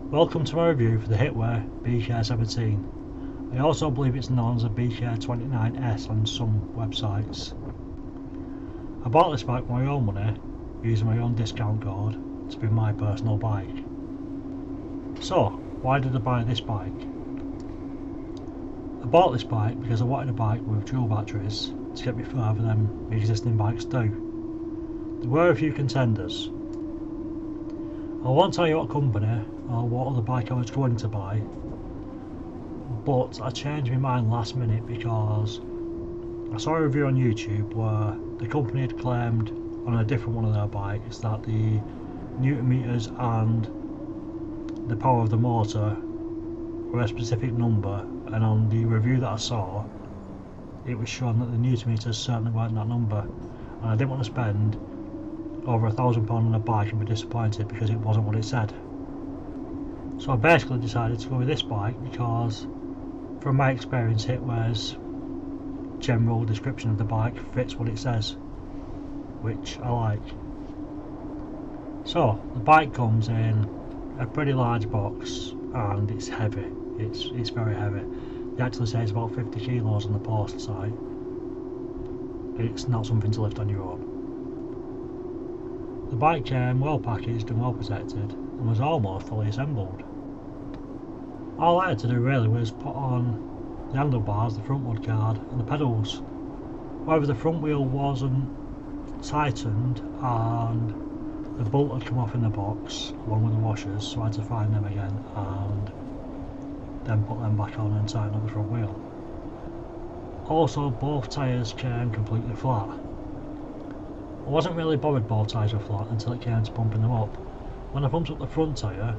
Welcome to my review for the Hitway Bk17. I also believe it's known as a Bk29S on some websites. I bought this bike with my own money, using my own discount code to be my personal bike. So, why did I buy this bike? I bought this bike because I wanted a bike with dual batteries to get me further than my existing bikes do. There were a few contenders. I won't tell you what company or what other bike I was going to buy, but I changed my mind last minute because I saw a review on YouTube where the company had claimed on a different one of their bikes that the newton meters and the power of the motor were a specific number, and on the review that I saw it was shown that the newton meters certainly weren't that number, and I didn't want to spend over £1,000 on a bike and be disappointed because it wasn't what it said. So I basically decided to go with this bike because from my experience Hitway's general description of the bike fits what it says, which I like. So the bike comes in a pretty large box and it's heavy, it's very heavy. They actually say it's about 50 kilos on the post site. It's not something to lift on your own. The bike came well packaged and well protected and was almost fully assembled. All I had to do really was put on the handlebars, the front mudguard and the pedals. However, the front wheel wasn't tightened and the bolt had come off in the box along with the washers, so I had to find them again and then put them back on and tighten up the front wheel. Also, both tyres came completely flat. I wasn't really bothered both tyres were flat until it came to pumping them up. When I pumped up the front tyre,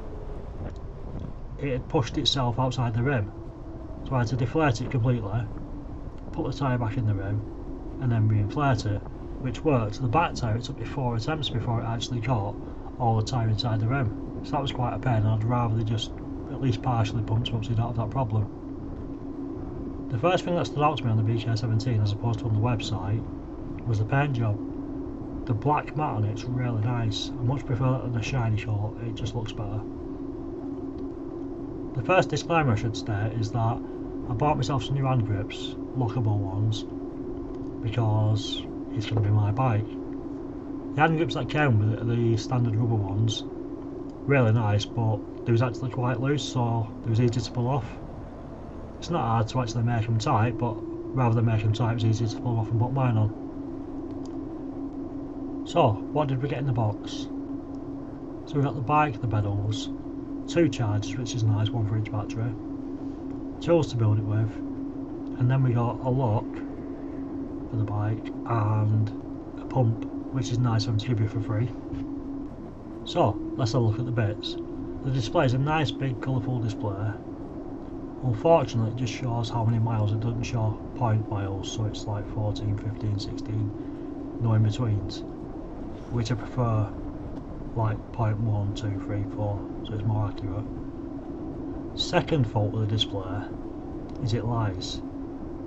it had pushed itself outside the rim, so I had to deflate it completely, put the tyre back in the rim and then re-inflate it, which worked. The back tyre, it took me 4 attempts before it actually caught all the tyre inside the rim, so that was quite a pain, and I'd rather they just at least partially pumped them up so you don't have that problem. The first thing that stood out to me on the Bk17 as opposed to on the website was the paint job. The black matte on it's really nice. I much prefer that than the shiny coat, it just looks better. The first disclaimer I should state is that I bought myself some new hand grips, lockable ones, because it's going to be my bike. The hand grips that came with it are the standard rubber ones, really nice, but they was actually quite loose, so they was easy to pull off. It's not hard to actually make them tight, but rather than make them tight it was easy to pull off and put mine on. So, what did we get in the box? So we got the bike, the pedals, 2 chargers, which is nice, 1 for each battery, tools to build it with, and then we got a lock for the bike and a pump, which is nice of them to give you for free. So, let's have a look at the bits. The display is a nice big colourful display. Unfortunately it just shows how many miles, it doesn't show point miles, so it's like 14, 15, 16, no in betweens, which I prefer like 0.1, 2, 3, 4, so it's more accurate. Second fault with the display is it lies.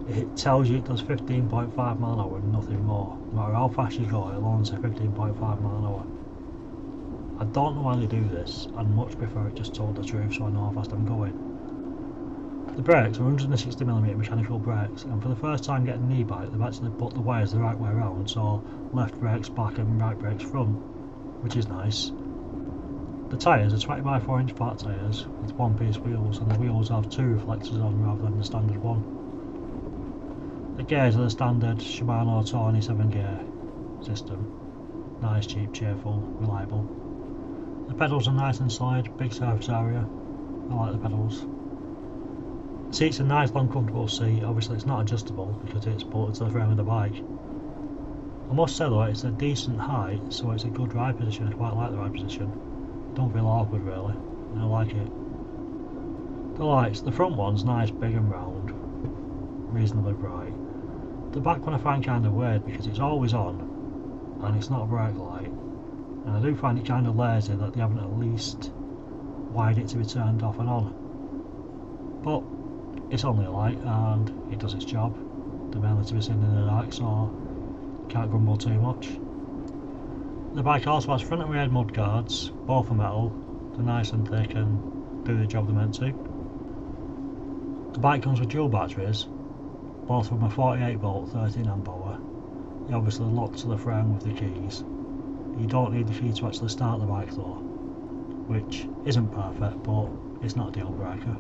It tells you it does 15.5 mile an hour and nothing more. No matter how fast you go, it'll only say 15.5 mile an hour. I don't know why they do this, I'd much prefer it just told the truth so I know how fast I'm going. The brakes are 160mm mechanical brakes, and for the first time getting an e-bike they've actually put the wires the right way around, so left brakes back and right brakes front, which is nice. The tyres are 20x4 inch flat tyres with 1-piece wheels, and the wheels have 2 reflectors on rather than the standard one. The gears are the standard Shimano Tony 7 gear system. Nice, cheap, cheerful, reliable. The pedals are nice and solid, big surface area. I like the pedals. The seat's a nice long comfortable seat. Obviously it's not adjustable because it's bolted to the frame of the bike. I must say though, it's a decent height, so it's a good ride position. I quite like the ride position. Don't feel awkward really, I like it. The lights, the front one's nice, big and round, reasonably bright. The back one I find kind of weird because it's always on and it's not a brake light, and I do find it kind of lazy that they haven't at least wired it to be turned off and on. But it's only a light and it does its job. They're mainly to be seen in the dark, so can't grumble too much. The bike also has front and rear mud guards, both are metal, they're nice and thick and do the job they're meant to. The bike comes with dual batteries, both from a 48 volt 13 amp hour. You obviously lock to the frame with the keys. You don't need the key to actually start the bike though, which isn't perfect, but it's not a deal breaker.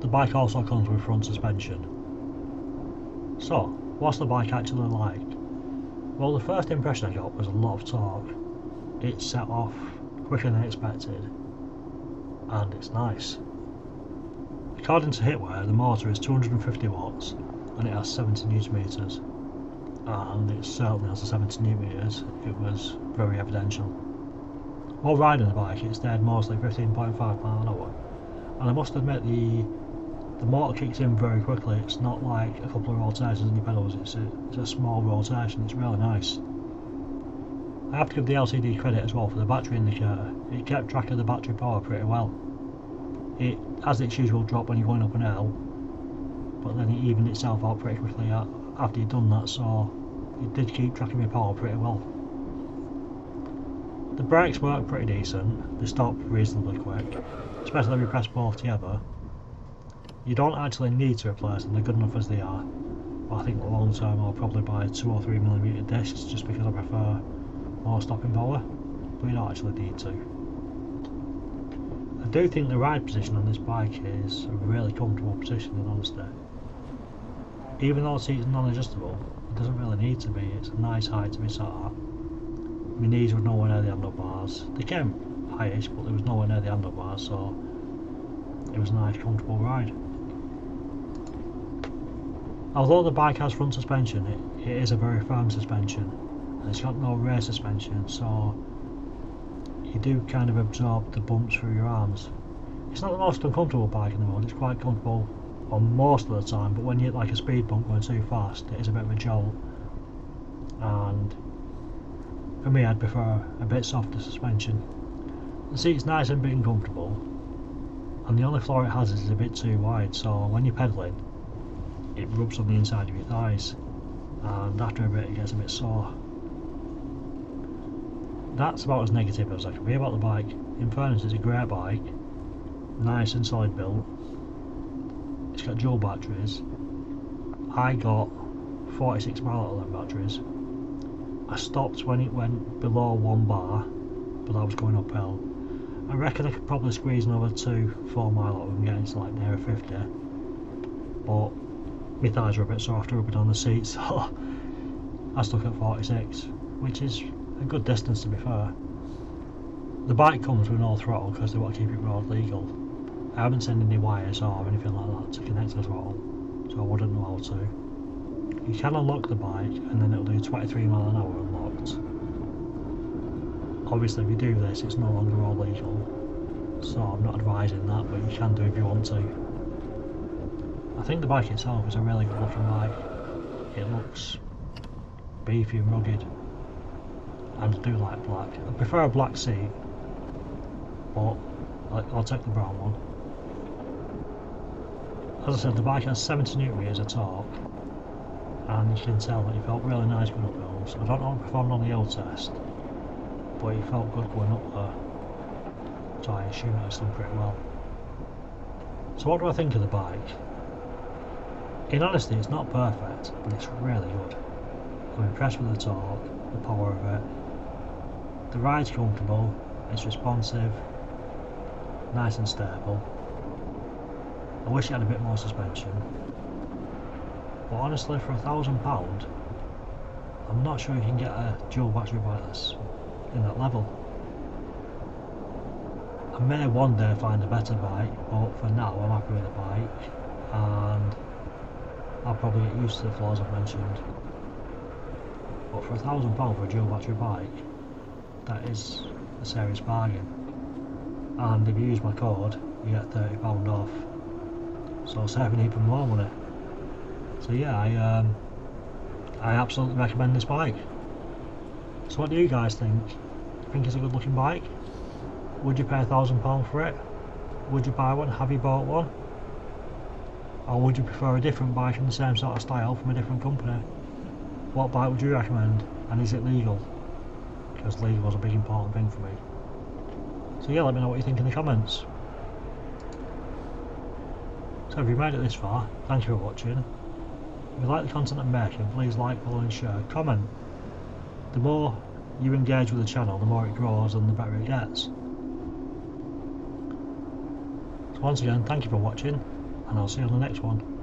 The bike also comes with front suspension. So, what's the bike actually like? Well, the first impression I got was a lot of torque. It set off quicker than expected, and it's nice. According to Hitway, the motor is 250 watts and it has 70 newton meters, and it certainly has the 70 newton meters. It was very evidential. While riding the bike, it stayed mostly 15.5 miles an hour, and I must admit the motor kicks in very quickly. It's not like a couple of rotations in your pedals, it's a small rotation. It's really nice. I have to give the LCD credit as well for the battery indicator. It kept track of the battery power pretty well. It has its usual drop when you're going up an hill, but then it evened itself out pretty quickly after you'd done that, so it did keep track of your power pretty well. The brakes work pretty decent. They stop reasonably quick, especially if you press both together. You don't actually need to replace them, they're good enough as they are, but I think long term I'll probably buy 2 or 3mm discs just because I prefer more stopping power, but you don't actually need to. I do think the ride position on this bike is a really comfortable position in honesty. Even though the seat is non-adjustable, it doesn't really need to be. It's a nice height to be sat at. My knees were nowhere near the handlebars. They came highish, but they was nowhere near the handlebars, so it was a nice comfortable ride. Although the bike has front suspension, it is a very firm suspension, and it's got no rear suspension, so you do kind of absorb the bumps through your arms. It's not the most uncomfortable bike in the world. It's quite comfortable on most of the time, but when you hit like a speed bump going too fast, it is a bit of a jolt, and for me I'd prefer a bit softer suspension. The seat's nice and big and comfortable, and the only flaw it has is a bit too wide, so when you're pedalling it rubs on the inside of your thighs, and after a bit it gets a bit sore. That's about as negative as I can be about the bike. In fairness, it's a great bike, nice and solid built. It's got dual batteries. I got 46 miles out of them batteries. I stopped when it went below 1 bar, but I was going uphill. I reckon I could probably squeeze another 2-4 miles out of them, getting to like near 50, but my thighs were a bit sore after rubbing on the seat, so I stuck at 46, which is a good distance to be fair. The bike comes with no throttle because they want to keep it road legal. I haven't sent any wires or anything like that to connect to the throttle, so I wouldn't know how to. You can unlock the bike and then it'll do 23 miles an hour unlocked. Obviously if you do this it's no longer road legal, so I'm not advising that, but you can do if you want to. I think the bike itself is a really good looking bike. It looks beefy and rugged, and I do like black. I prefer a black seat, but I'll take the brown one. As I said, the bike has 70 newton meters of torque, and you can tell that it felt really nice going up hills. I don't know how it performed on the hill test, but it felt good going up there, so I assume it's done pretty well. So what do I think of the bike? In honesty, it's not perfect, but it's really good. I'm impressed with the torque, the power of it. The ride's comfortable, it's responsive, nice and stable. I wish it had a bit more suspension, but honestly for £1,000 I'm not sure you can get a dual battery bike that's in that level. I may one day find a better bike, but for now I'm happy with the bike, and I'll probably get used to the flaws I've mentioned. But for £1,000 for a dual battery bike, that is a serious bargain. And if you use my code, you get £30 off, so saving even more money. So yeah, I absolutely recommend this bike. So what do you guys think? Think it's a good looking bike? Would you pay £1,000 for it? Would you buy one? Have you bought one? Or would you prefer a different bike in the same sort of style from a different company? What bike would you recommend, and is it legal? Because legal was a big important thing for me. So yeah, let me know what you think in the comments. So if you made it this far, thank you for watching. If you like the content I'm making, please like, follow and share, comment. The more you engage with the channel, the more it grows and the better it gets. So once again, thank you for watching, and I'll see you on the next one.